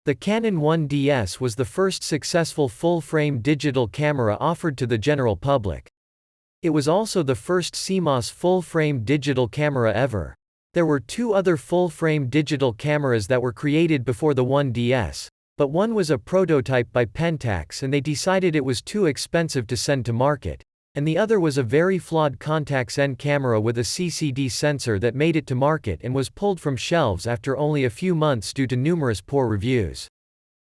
The Canon 1DS was the first successful full-frame digital camera offered to the general public. It was also the first CMOS full-frame digital camera ever. There were two other full-frame digital cameras that were created before the 1DS, but one was a prototype by Pentax and they decided it was too expensive to send to market, and the other was a very flawed Contax-N camera with a CCD sensor that made it to market and was pulled from shelves after only a few months due to numerous poor reviews.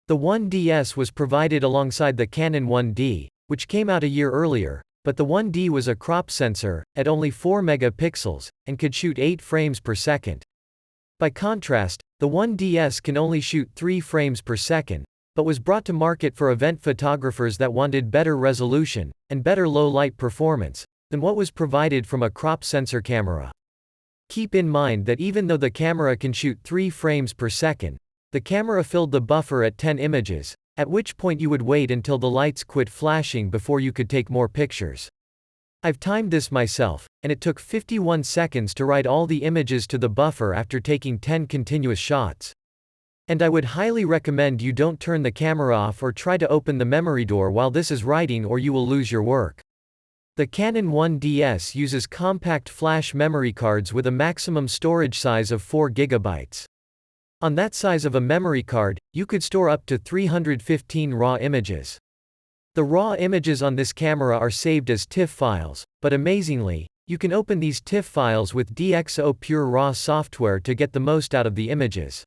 The 1DS was provided alongside the Canon 1D, which came out a year earlier, but the 1D was a crop sensor, at only 4 megapixels, and could shoot 8 frames per second. By contrast, the 1DS can only shoot 3 frames per second, but was brought to market for event photographers that wanted better resolution, and better low-light performance, than what was provided from a crop sensor camera. Keep in mind that even though the camera can shoot 3 frames per second, the camera filled the buffer at 10 images, at which point you would wait until the lights quit flashing before you could take more pictures. I've timed this myself, and it took 51 seconds to write all the images to the buffer after taking 10 continuous shots. And I would highly recommend you don't turn the camera off or try to open the memory door while this is writing or you will lose your work. The Canon 1DS uses compact flash memory cards with a maximum storage size of 4 GB. On that size of a memory card, you could store up to 315 raw images. The raw images on this camera are saved as TIFF files, but amazingly, you can open these TIFF files with DxO Pure RAW software to get the most out of the images.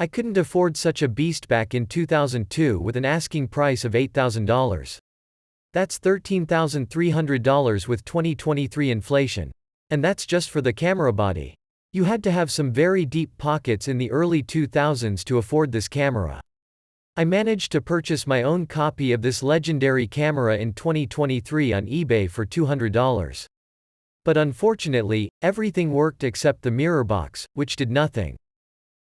I couldn't afford such a beast back in 2002 with an asking price of $8,000. That's $13,300 with 2023 inflation. And that's just for the camera body. You had to have some very deep pockets in the early 2000s to afford this camera. I managed to purchase my own copy of this legendary camera in 2023 on eBay for $200. But unfortunately, everything worked except the mirror box, which did nothing.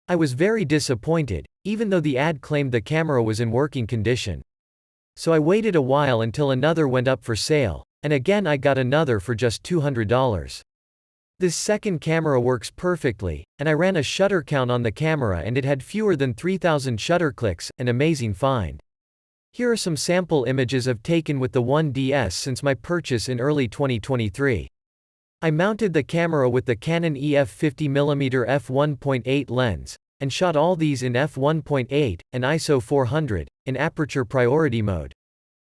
I was very disappointed, even though the ad claimed the camera was in working condition. So I waited a while until another went up for sale, and again I got another for just $200. This second camera works perfectly, and I ran a shutter count on the camera and it had fewer than 3,000 shutter clicks, an amazing find. Here are some sample images I've taken with the 1DS since my purchase in early 2023. I mounted the camera with the Canon EF 50mm f1.8 lens, and shot all these in f1.8, and ISO 400, in aperture priority mode.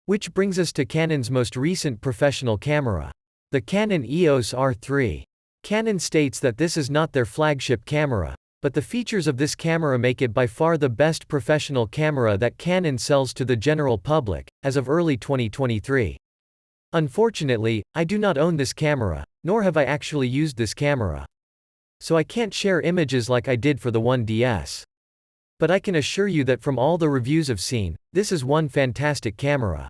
Which brings us to Canon's most recent professional camera. The Canon EOS R3. Canon states that this is not their flagship camera, but the features of this camera make it by far the best professional camera that Canon sells to the general public, as of early 2023. Unfortunately, I do not own this camera, nor have I actually used this camera. So I can't share images like I did for the 1DS. But I can assure you that from all the reviews I've seen, this is one fantastic camera.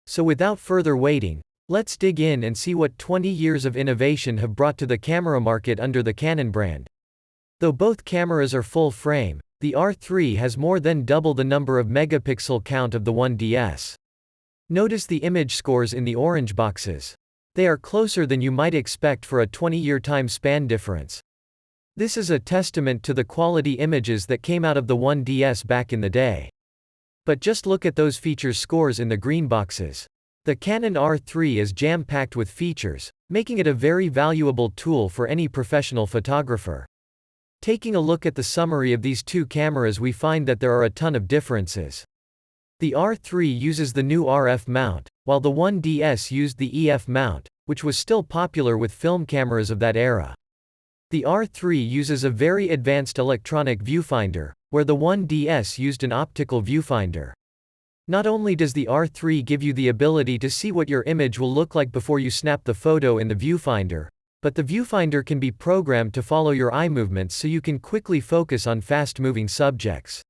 So without further waiting, let's dig in and see what 20 years of innovation have brought to the camera market under the Canon brand. Though both cameras are full frame, the R3 has more than double the number of megapixel count of the 1DS. Notice the image scores in the orange boxes. They are closer than you might expect for a 20-year time span difference. This is a testament to the quality images that came out of the 1DS back in the day. But just look at those features scores in the green boxes. The Canon R3 is jam-packed with features, making it a very valuable tool for any professional photographer. Taking a look at the summary of these two cameras, we find that there are a ton of differences. The R3 uses the new RF mount, while the 1DS used the EF mount, which was still popular with film cameras of that era. The R3 uses a very advanced electronic viewfinder, where the 1DS used an optical viewfinder. Not only does the R3 give you the ability to see what your image will look like before you snap the photo in the viewfinder, but the viewfinder can be programmed to follow your eye movements so you can quickly focus on fast-moving subjects.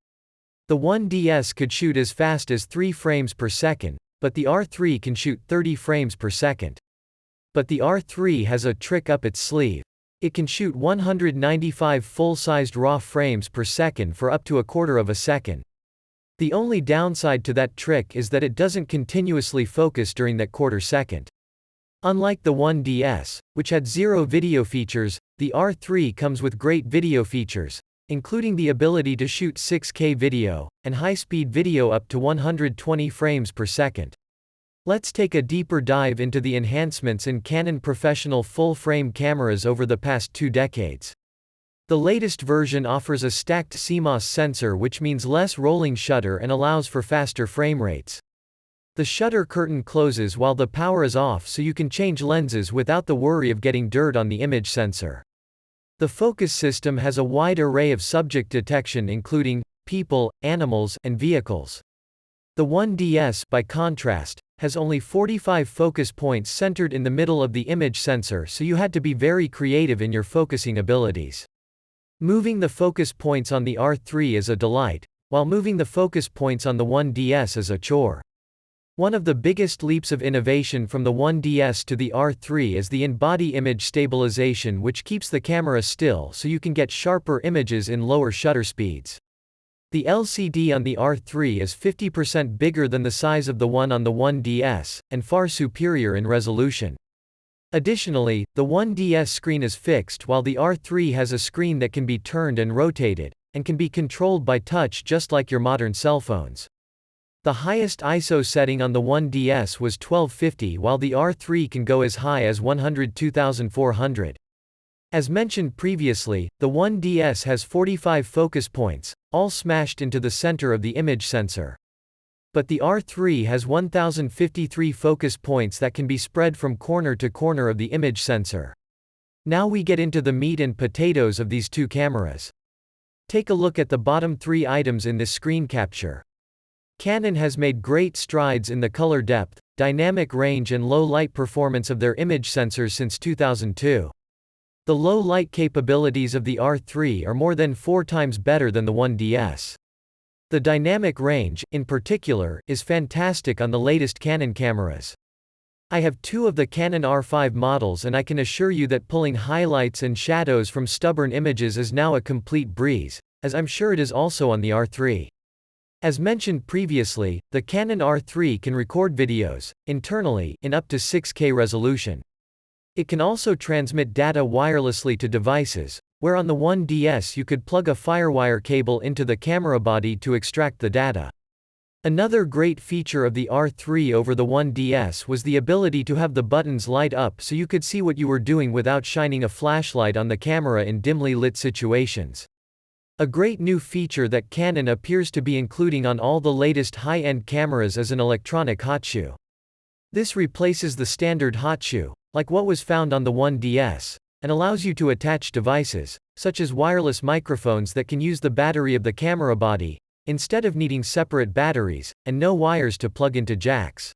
The 1DS could shoot as fast as 3 frames per second, but the R3 can shoot 30 frames per second. But the R3 has a trick up its sleeve. It can shoot 195 full-sized RAW frames per second for up to a quarter of a second. The only downside to that trick is that it doesn't continuously focus during that quarter second. Unlike the 1DS, which had zero video features, the R3 comes with great video features. including the ability to shoot 6K video, and high-speed video up to 120 frames per second. Let's take a deeper dive into the enhancements in Canon professional full-frame cameras over the past 2 decades. The latest version offers a stacked CMOS sensor, which means less rolling shutter and allows for faster frame rates. The shutter curtain closes while the power is off, so you can change lenses without the worry of getting dirt on the image sensor. The focus system has a wide array of subject detection, including people, animals, and vehicles. The 1DS, by contrast, has only 45 focus points centered in the middle of the image sensor, so you had to be very creative in your focusing abilities. Moving the focus points on the R3 is a delight, while moving the focus points on the 1DS is a chore. One of the biggest leaps of innovation from the 1DS to the R3 is the in-body image stabilization, which keeps the camera still so you can get sharper images in lower shutter speeds. The LCD on the R3 is 50% bigger than the size of the one on the 1DS, and far superior in resolution. Additionally, the 1DS screen is fixed while the R3 has a screen that can be turned and rotated, and can be controlled by touch just like your modern cell phones. The highest ISO setting on the 1DS was 1250, while the R3 can go as high as 102,400. As mentioned previously, the 1DS has 45 focus points, all smashed into the center of the image sensor. But the R3 has 1053 focus points that can be spread from corner to corner of the image sensor. Now we get into the meat and potatoes of these two cameras. Take a look at the bottom 3 items in this screen capture. Canon has made great strides in the color depth, dynamic range and low light performance of their image sensors since 2002. The low light capabilities of the R3 are more than 4 times better than the 1DS. The dynamic range, in particular, is fantastic on the latest Canon cameras. I have 2 of the Canon R5 models, and I can assure you that pulling highlights and shadows from stubborn images is now a complete breeze, as I'm sure it is also on the R3. As mentioned previously, the Canon R3 can record videos, internally, in up to 6K resolution. It can also transmit data wirelessly to devices, where on the 1DS you could plug a FireWire cable into the camera body to extract the data. Another great feature of the R3 over the 1DS was the ability to have the buttons light up so you could see what you were doing without shining a flashlight on the camera in dimly lit situations. A great new feature that Canon appears to be including on all the latest high-end cameras is an electronic hot shoe. This replaces the standard hot shoe, like what was found on the 1DS, and allows you to attach devices, such as wireless microphones that can use the battery of the camera body, instead of needing separate batteries, and no wires to plug into jacks.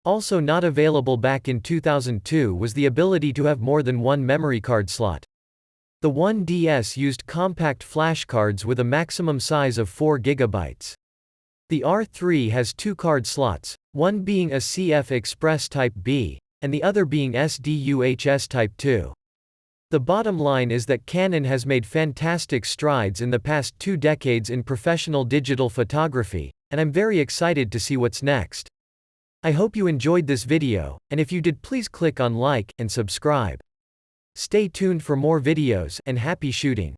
Also not available back in 2002 was the ability to have more than one memory card slot. The 1DS used compact flash cards with a maximum size of 4 GB. The R3 has 2 card slots, one being a CF Express Type B, and the other being SDUHS Type 2. The bottom line is that Canon has made fantastic strides in the past 2 decades in professional digital photography, and I'm very excited to see what's next. I hope you enjoyed this video, and if you did, please click on like and subscribe. Stay tuned for more videos, and happy shooting.